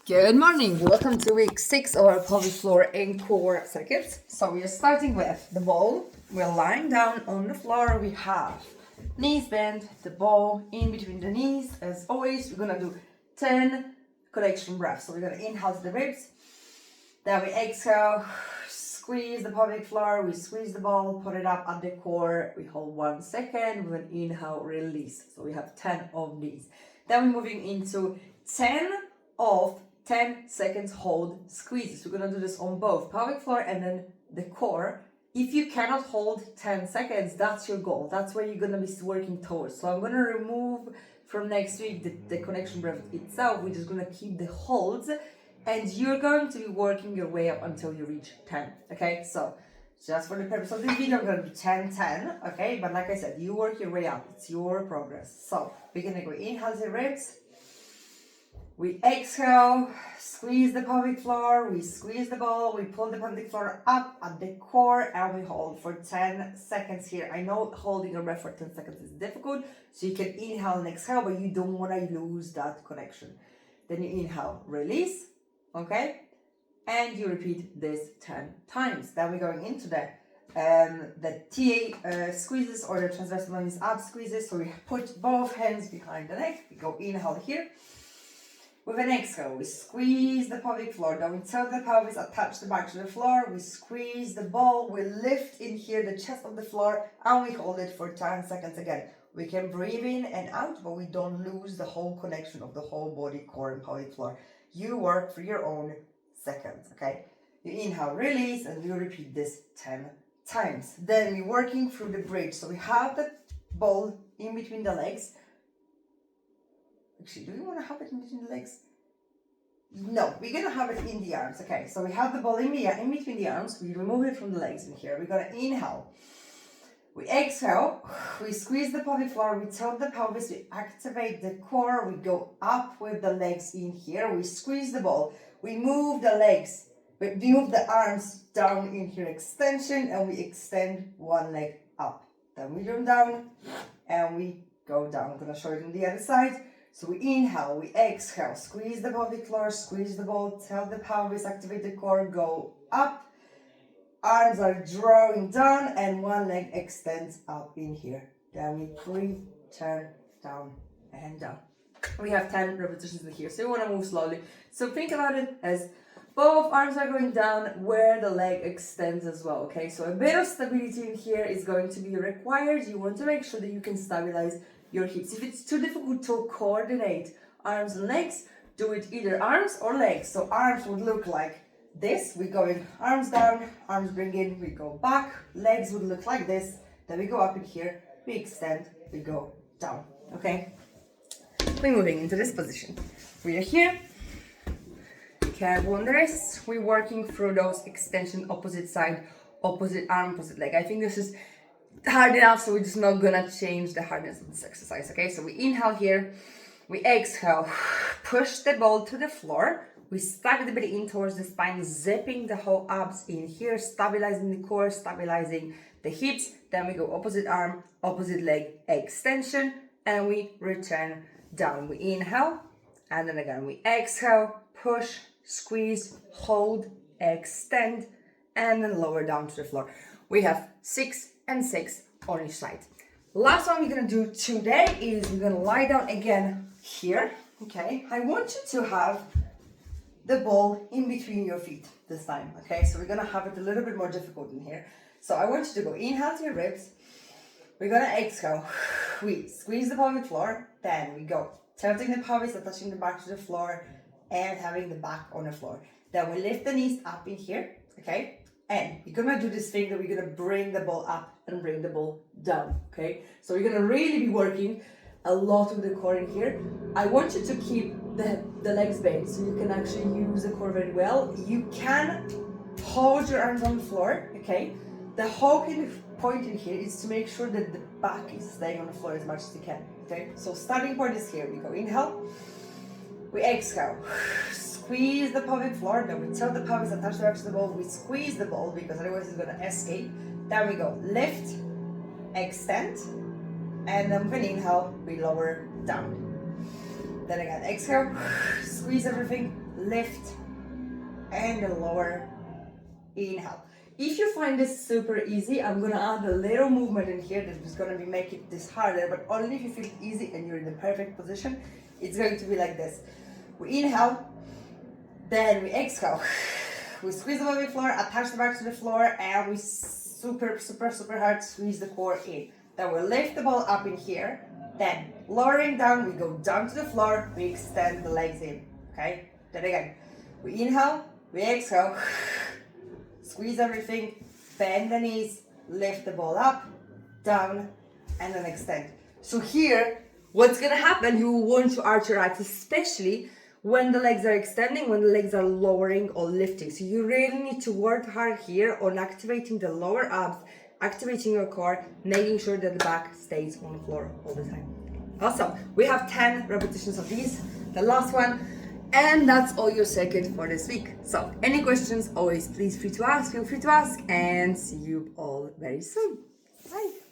Good morning. Welcome to week 6 of our pelvic floor and core circuits. So we are starting with the ball. We're lying down on the floor. We have knees bent, the ball in between the knees. As always, we're gonna do 10 connection breaths. So we're gonna inhale to the ribs. Then we exhale, squeeze the pelvic floor. We squeeze the ball, put it up at the core. We hold 1 second. We're gonna inhale, release. So we have 10 of these. Then we're moving into 10 of 10 seconds hold squeezes. We're gonna do this on both pelvic floor and then the core. If you cannot hold 10 seconds, that's your goal. That's where you're gonna be working towards. So I'm gonna remove from next week the connection breath itself. We're just gonna keep the holds and you're going to be working your way up until you reach 10. Okay, so just for the purpose of this video, I'm gonna do 10, 10. Okay, but like I said, you work your way up. It's your progress. So we're gonna go inhale the ribs. We exhale, squeeze the pelvic floor, we squeeze the ball, we pull the pelvic floor up at the core and we hold for 10 seconds here. I know holding your breath for 10 seconds is difficult, so you can inhale and exhale, but you don't want to lose that connection. Then you inhale, release, okay? And you repeat this 10 times. Then we're going into the TA squeezes or the transversal lunges ab squeezes. So we put both hands behind the neck, we go inhale here. With an exhale, we squeeze the pelvic floor down until the pelvis attach the back to the floor. We squeeze the ball, we lift in here the chest of the floor, and we hold it for 10 seconds again. We can breathe in and out, but we don't lose the whole connection of the whole body, core, and pelvic floor. You work for your own seconds, okay? You inhale, release, and you repeat this 10 times. Then we're working through the bridge. So we have the ball in between the legs. Actually, do we want to have it in between the legs? No, we're going to have it in the arms. Okay, so we have the ball in between the arms. We remove it from the legs in here. We're going to inhale. We exhale. We squeeze the pelvic floor. We tilt the pelvis. We activate the core. We go up with the legs in here. We squeeze the ball. We move the legs. We move the arms down in here, extension, and we extend one leg up. Then we jump down and we go down. I'm going to show it on the other side. So we inhale, we exhale, squeeze the pelvic floor, squeeze the ball, tilt the pelvis, activate the core, go up. Arms are drawing down and one leg extends up in here. Then we breathe, turn, down and down. We have 10 repetitions in here, so you want to move slowly. So think about it as both arms are going down where the leg extends as well, okay? So a bit of stability in here is going to be required. You want to make sure that you can stabilize your hips. If it's too difficult to coordinate arms and legs, do it either arms or legs. So arms would look like this. We're going arms down, arms bring in, we go back. Legs would look like this. Then we go up in here, we extend, we go down, okay? We're moving into this position. We are here, careful on the wrists. We're working through those extension, opposite side, opposite arm, opposite leg. I think this is hard enough, so we're just not gonna change the hardness of this exercise, okay? So we inhale here, we exhale, push the ball to the floor, we stack the belly in towards the spine, zipping the whole abs in here, stabilizing the core, stabilizing the hips. Then we go opposite arm, opposite leg extension, and we return down. We inhale, and then again we exhale, push, squeeze, hold, extend, and then lower down to the floor. We have 6 and 6 on each side. Last one we're gonna do today is we're gonna lie down again here, okay? I want you to have the ball in between your feet this time, okay? So we're gonna have it a little bit more difficult in here. So I want you to go inhale to your ribs. We're gonna exhale. We squeeze the pelvic floor, then we go tilting the pelvis, attaching the back to the floor, and having the back on the floor. Then we lift the knees up in here, okay? And we're gonna do this thing that we're gonna bring the ball up and bring the ball down, okay? So we're gonna really be working a lot with the core in here. I want you to keep the legs bent so you can actually use the core very well. You can hold your arms on the floor, okay? The whole point in here is to make sure that the back is staying on the floor as much as you can, okay? So starting point is here. We go inhale, we exhale. Squeeze the pelvic floor, then we tilt the pelvis, attach the back to the ball, we squeeze the ball because otherwise it's gonna escape. Then we go lift, extend, and then with an inhale, we lower down. Then again, exhale, squeeze everything, lift, and the lower, inhale. If you find this super easy, I'm gonna add a little movement in here that is gonna be making this harder, but only if you feel it easy and you're in the perfect position. It's going to be like this. We inhale, then we exhale. We squeeze the pelvic floor, attach the back to the floor, and we super hard squeeze the core in. Then we lift the ball up in here. Then lowering down, we go down to the floor, we extend the legs in. Okay? Then again, we inhale, we exhale. Squeeze everything, bend the knees, lift the ball up, down, and then extend. So here, what's gonna happen, you want to arch your abs, especially when the legs are extending, when the legs are lowering or lifting. So you really need to work hard here on activating the lower abs, activating your core, making sure that the back stays on the floor all the time. Awesome. We have 10 repetitions of these, the last one. And that's all your circuit for this week. So any questions, always feel free to ask, and see you all very soon. Bye.